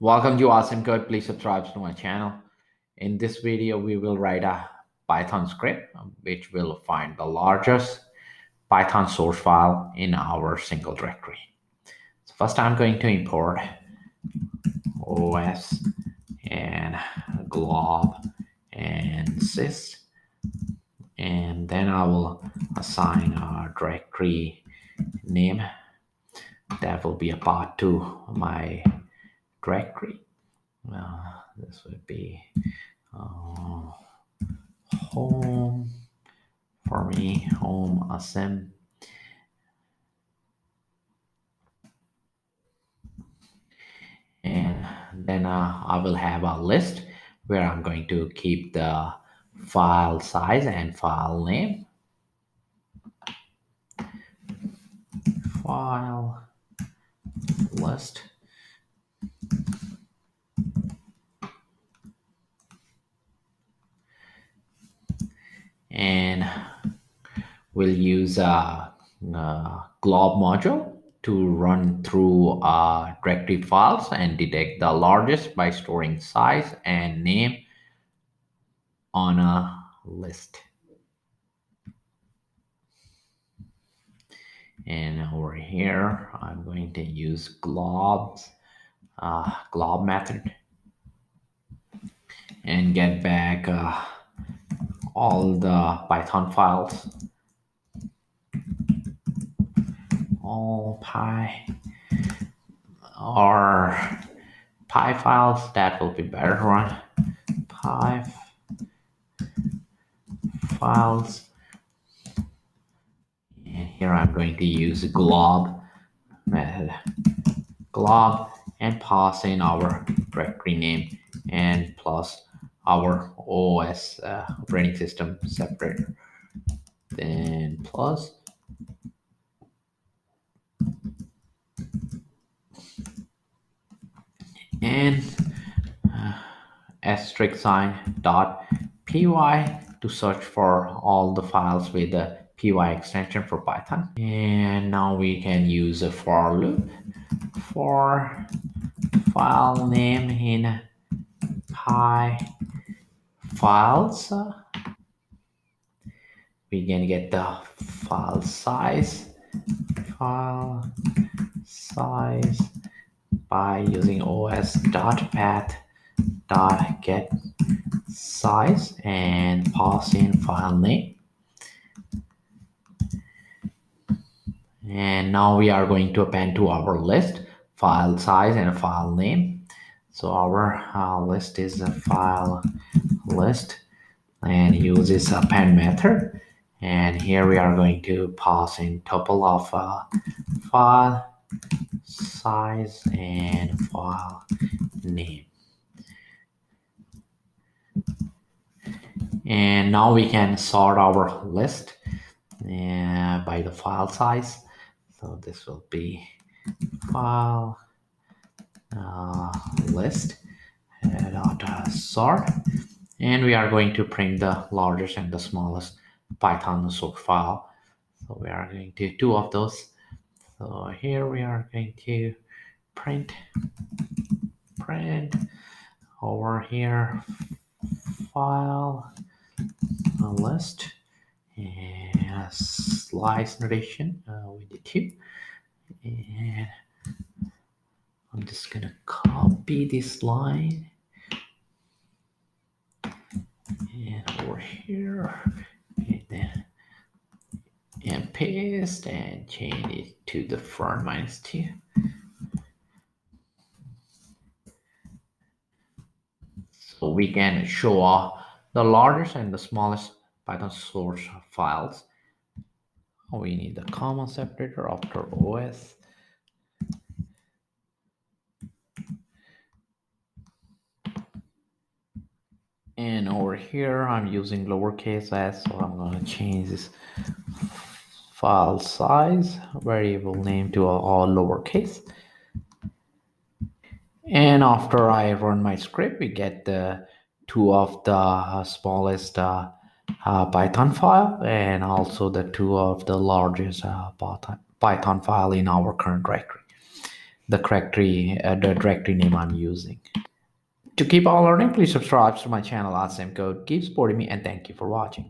Welcome to Awesome Code. Please subscribe to my channel. In this video, we will write a Python script which will find the largest Python source file in our single directory. So first, I'm going to import OS and glob and sys, and then I will assign a directory name that will be a path to my directory. This would be home for me, home asm. And then I will have a list where I'm going to keep the file size and file name. File list. And we'll use a glob module to run through directory files and detect the largest by storing size and name on a list. And over here, I'm going to use glob method and get back all the Python files, all or py files. That will be better to run. Py files. And here I'm going to use glob method. Glob and pass in our directory name and plus our OS operating system separator. Then plus and asterisk sign dot py to search for all the files with the py extension for Python. And now we can use a for loop for file name in py files. We can get the file size by using os.path.get size and pass in file name. And now we are going to append to our list file size and file name. So our list is a file list and uses append method. And here we are going to pass in tuple of file size and file name. And now we can sort our list by the file size. So this will be file list dot sort, and we are going to print the largest and the smallest Python source file. So we are going to do two of those. So here we are going to print over here file list and slice notation with the two. And I'm just gonna copy this line and over here and paste and change it to the front -2. So we can show the largest and the smallest Python source files. We need the comma separator after OS. And over here, I'm using lowercase s, so I'm going to change this file size variable name to all lowercase. And after I run my script, we get the two of the smallest Python file and also the two of the largest Python file in our current directory. the directory name I'm using. To keep on learning, please subscribe to my channel, ASM Code. Keep supporting me, and thank you for watching.